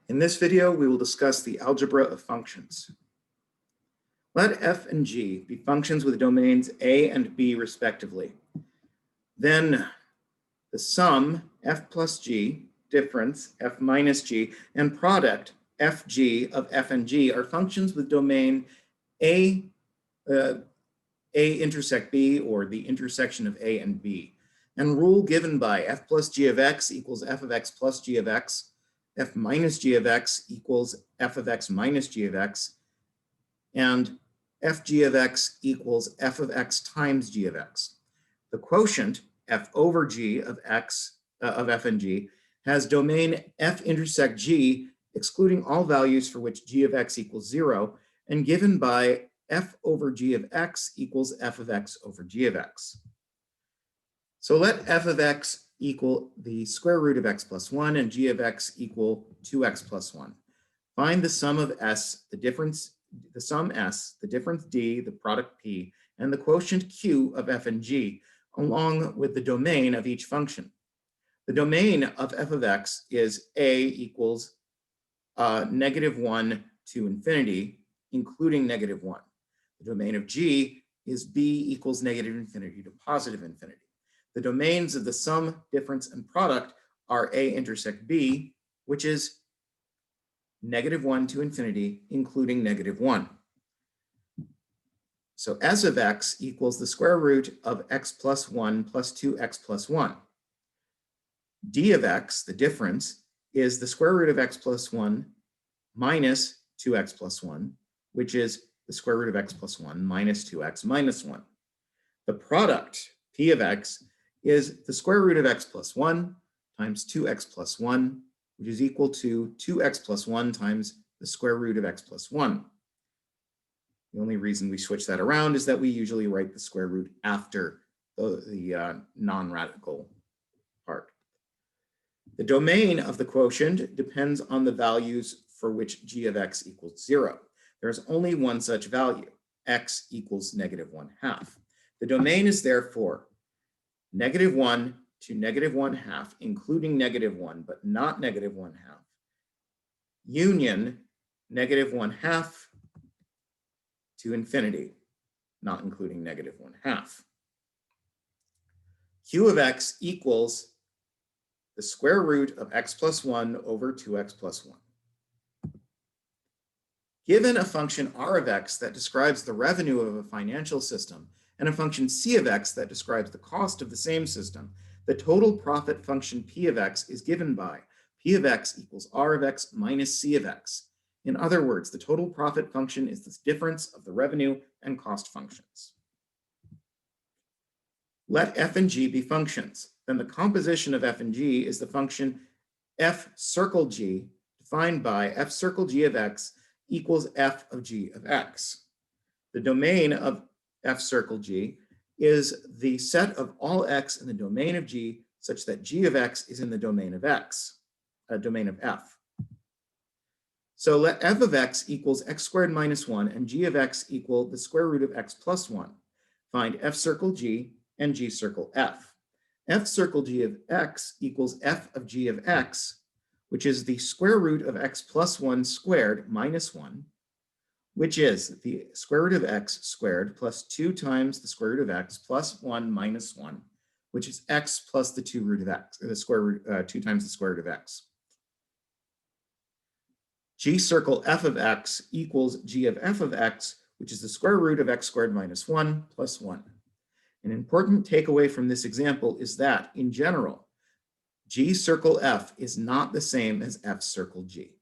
In this video, we will discuss the algebra of functions. Let f and g be functions with domains a and b respectively. Then the sum f plus g, difference f minus g, and product fg of f and g are functions with domain a intersect b, or the intersection of a and b. And rule given by f plus g of x equals f of x plus g of x, f minus g of x equals f of x minus g of x, and fg of x equals f of x times g of x. The quotient f over g of x of f and g has domain f intersect g, excluding all values for which g of x equals 0, and given by f over g of x equals f of x over g of x. So let f of x equal the square root of x plus 1 and g of x equal 2x plus 1. Find the sum of s, the difference, the sum s, the difference d, the product p, and the quotient q of f and g, along with the domain of each function. The domain of f of x is a equals -1 to infinity, including -1. The domain of g is b equals -infinity to positive infinity. The domains of the sum, difference, and product are a intersect b, which is -1 to infinity, including -1. So s of x equals the square root of x plus 1 plus 2x plus 1. D of x, the difference, is the square root of x plus 1 minus 2x plus 1, which is the square root of x plus 1 minus 2x minus 1. The product, p of x, is the square root of x plus 1 times 2x plus 1, which is equal to 2x plus 1 times the square root of x plus 1. The only reason we switch that around is that we usually write the square root after the non-radical part. The domain of the quotient depends on the values for which g of x equals 0. There is only one such value, x equals -1/2. The domain is therefore -1 to -1/2, including -1, but not -1/2, union -1/2 to infinity, not including -1/2. Q of x equals the square root of x plus 1 over 2x plus 1. Given a function r of x that describes the revenue of a financial system, and a function c of x that describes the cost of the same system, the total profit function p of x is given by p of x equals r of x minus c of x. In other words, the total profit function is the difference of the revenue and cost functions. Let f and g be functions. Then the composition of f and g is the function f circle g, defined by f circle g of x equals f of g of x. The domain of f circle g is the set of all x in the domain of g such that g of x is in the domain of x, domain of f. So let f of x equals x squared minus 1 and g of x equal the square root of x plus 1. Find f circle g and g circle f. F circle g of x equals f of g of x, which is the square root of x plus 1 squared minus 1, which is the square root of x squared plus 2 times the square root of x plus 1 minus 1, which is x plus the 2 root of x, or the square root, 2 times the square root of x. G circle f of x equals g of f of x, which is the square root of x squared minus 1 plus 1. An important takeaway from this example is that, in general, g circle f is not the same as f circle g.